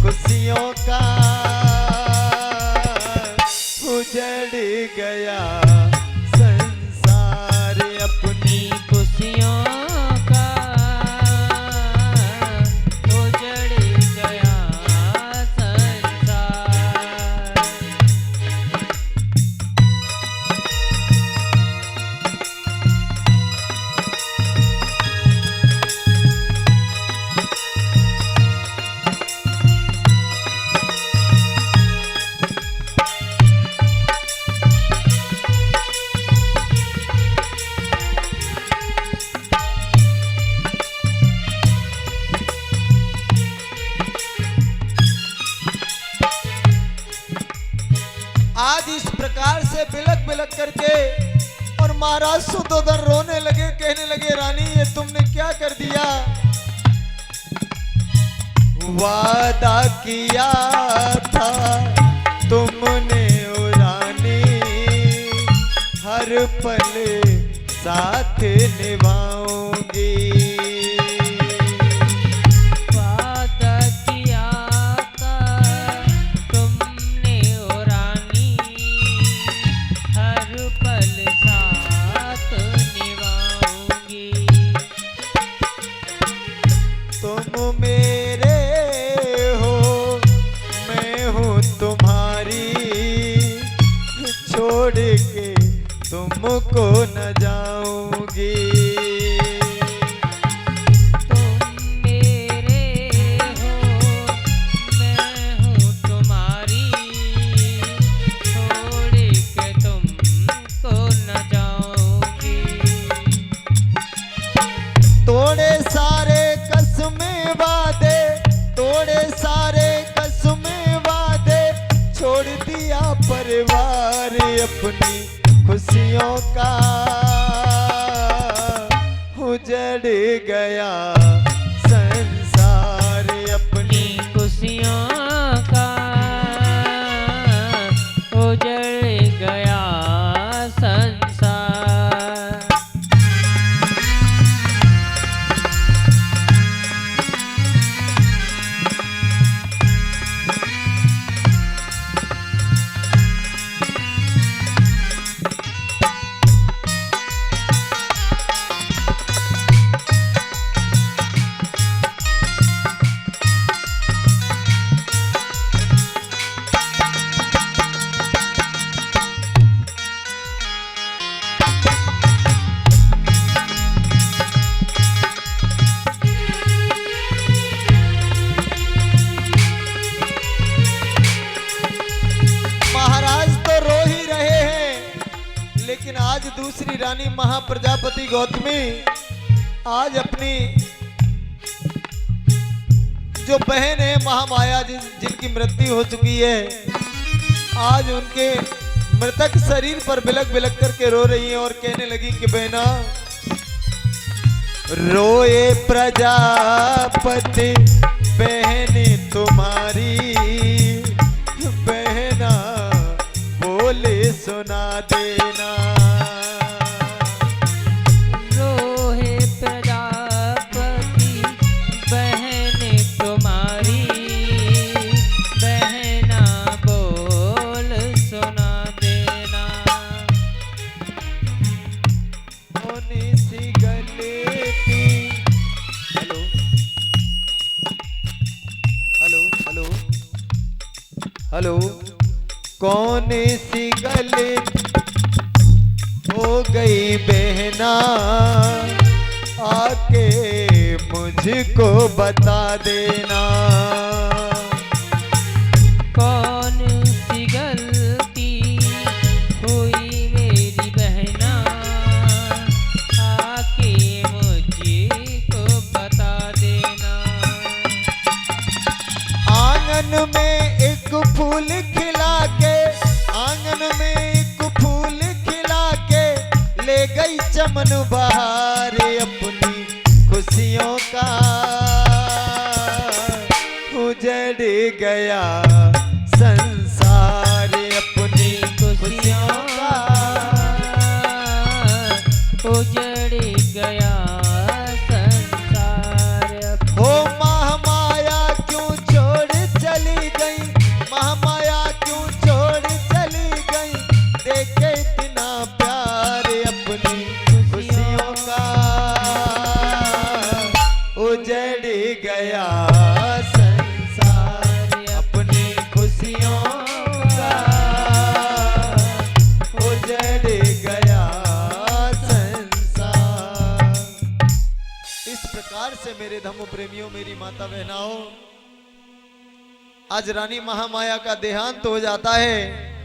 खुशियों का उजड़ गया संसार, अपनी खुशियों का उजड़ गया संसार। आज इस प्रकार से बिलक बिलक करके और महाराज सुधोधन रोने लगे, कहने लगे रानी ये तुमने क्या कर दिया। वादा किया था तुमने ओ रानी, हर पल साथ निभाऊंगी। वादा किया था तुमने ओ रानी, हर पल साथ निभाऊंगी। तुम मेरे हो मैं हूँ तुम्हारी, छोड़ के तुमको न जाऊंगी। तुम मेरे हो मैं हूँ तुम्हारी, छोड़ के तुमको न जाऊंगी। तोड़े सारे कसमें वादे, तोड़े सारे कसमें वादे, छोड़ दिया परिवार अपनी खुशियों का उजड़ गया संसार, अपनी खुशियों का उजड़ गया संसार। महाराज तो रो ही रहे हैं, लेकिन आज दूसरी रानी महाप्रजापति गौतमी आज अपनी जो बहन है महामाया जिनकी मृत्यु हो चुकी है, आज उनके मृतक शरीर पर बिलक बिलक करके रो रही है और कहने लगी कि बहना रोए प्रजापति बहनी तुम्हारी, बहना बोले सुना देना। रोहे प्रजापति बहन तुम्हारी, बहना बोल सुना देना। होनी सी गलती, हेलो हेलो हेलो हेलो, कौन सी गलती हो गई बहना, आके मुझको बता देना। कौन सी गलती हुई मेरी बहना, आके मुझको बता देना। आंगन में एक फूल खिला के, आंगन में एक फूल खिला के, ले गई चमन बहार अपनी खुशियों का उजड़ गया संसार, अपनी खुशियों का उजड़ गया संसार। हो महामाया क्यों छोड़ गया संसार अपनी खुशियों का उजड़ गया संसार। इस प्रकार से मेरे धम्म प्रेमियों, मेरी माता बहनाओं, आज रानी महामाया का देहांत हो जाता है।